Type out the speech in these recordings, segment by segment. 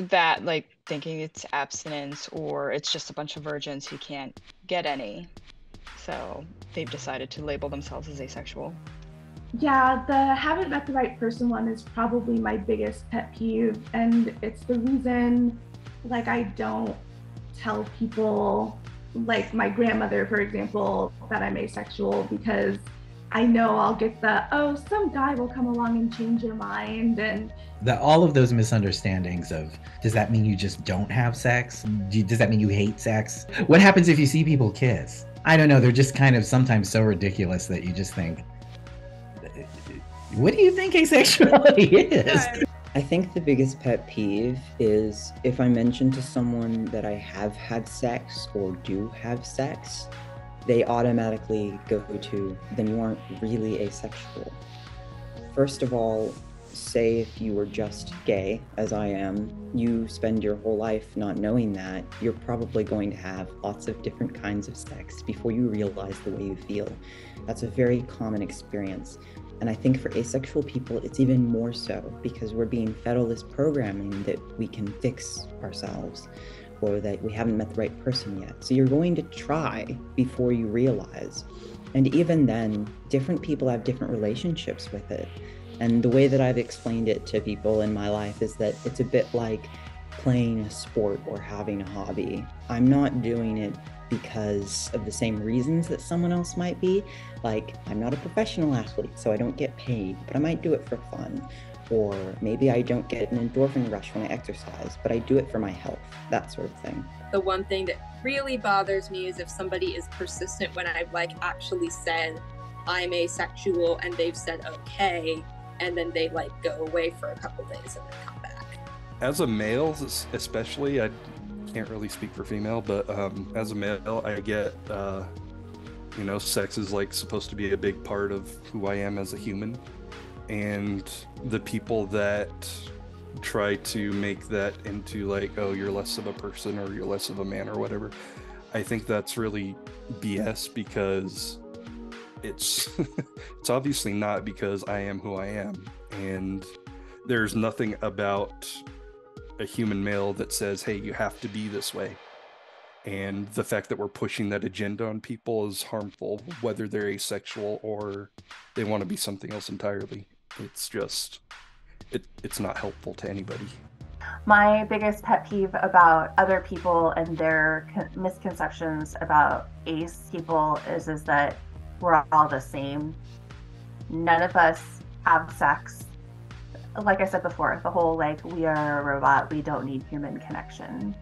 that, like, thinking it's abstinence or it's just a bunch of virgins who can't get any. So they've decided to label themselves as asexual. Yeah, the haven't met the right person one is probably my biggest pet peeve. And it's the reason, like, I don't tell people, like my grandmother, for example, that I'm asexual because I know I'll get the, oh, some guy will come along and change your mind. And All of those misunderstandings of, does that mean you just don't have sex? Does that mean you hate sex? What happens if you see people kiss? I don't know. They're just kind of sometimes so ridiculous that you just think, what do you think asexuality is? I think the biggest pet peeve is if I mention to someone that I have had sex or do have sex, they automatically go to, then you aren't really asexual. First of all, say if you were just gay, as I am, you spend your whole life not knowing that, you're probably going to have lots of different kinds of sex before you realize the way you feel. That's a very common experience. And I think for asexual people, it's even more so because we're being fed all this programming that we can fix ourselves or that we haven't met the right person yet. So you're going to try before you realize. And even then, different people have different relationships with it. And the way that I've explained it to people in my life is that it's a bit like playing a sport or having a hobby. I'm not doing it because of the same reasons that someone else might be. Like, I'm not a professional athlete, so I don't get paid, but I might do it for fun. Or maybe I don't get an endorphin rush when I exercise, but I do it for my health, that sort of thing. The one thing that really bothers me is if somebody is persistent when I've like actually said I'm asexual and they've said okay, and then they like go away for a couple days and then come back. As a male, especially, I can't really speak for female, but as a male, I get, sex is like supposed to be a big part of who I am as a human. And the people that try to make that into like, oh, you're less of a person or you're less of a man or whatever, I think that's really BS because it's it's obviously not, because I am who I am. And there's nothing about a human male that says, hey, you have to be this way. And the fact that we're pushing that agenda on people is harmful, whether they're asexual or they want to be something else entirely. It's just, it's not helpful to anybody. My biggest pet peeve about other people and their misconceptions about ace people is that we're all the same. None of us have sex. Like I said before, the whole like, we are a robot, we don't need human connection.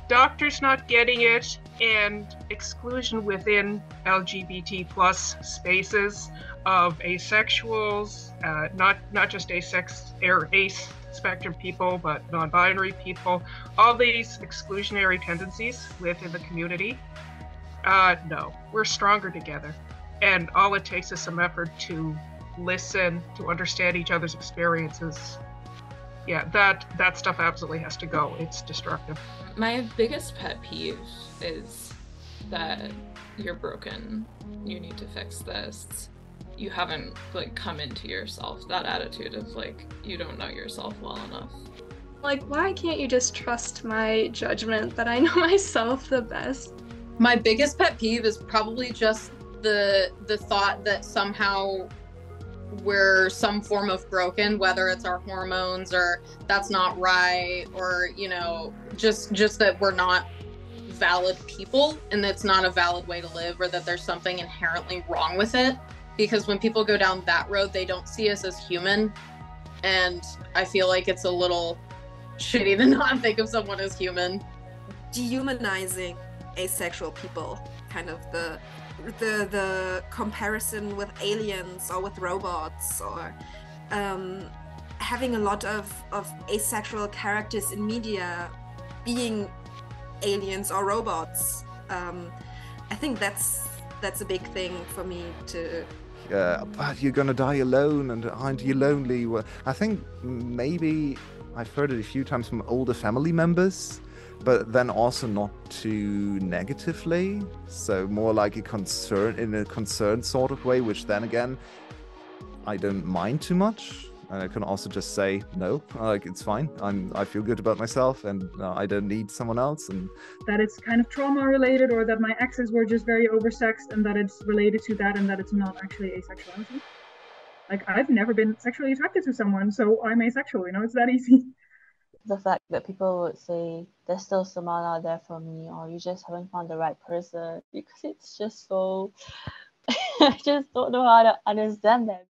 Doctors not getting it, and exclusion within LGBT plus spaces of asexuals, not just ace spectrum people, but non-binary people, all these exclusionary tendencies within the community. No, we're stronger together. And all it takes is some effort to listen, to understand each other's experiences. Yeah, that stuff absolutely has to go. It's destructive. My biggest pet peeve is that you're broken. You need to fix this. You haven't like come into yourself. That attitude of like, you don't know yourself well enough. Like, why can't you just trust my judgment that I know myself the best? My biggest pet peeve is probably just the thought that somehow we're some form of broken, whether it's our hormones or that's not right, or just that we're not valid people and that's not a valid way to live, or that there's something inherently wrong with it. Because when people go down that road, they don't see us as human, and I feel like it's a little shitty to not think of someone as human. Dehumanizing asexual people, kind of the comparison with aliens or with robots, or having a lot of asexual characters in media being aliens or robots. I think that's a big thing for me to... But you're gonna die alone, and aren't you lonely? Well, I think maybe I've heard it a few times from older family members, but then also not too negatively, so more like a concern, in a concerned sort of way, which then again I don't mind too much. And I can also just say no, like it's fine. I feel good about myself, and I don't need someone else. And that it's kind of trauma related, or that my exes were just very oversexed, and that it's related to that, and that it's not actually asexuality. Like, I've never been sexually attracted to someone, so I'm asexual. You know, it's that easy. The fact that people would say there's still someone out there for me, or you just haven't found the right person, because it's just so I just don't know how to understand that.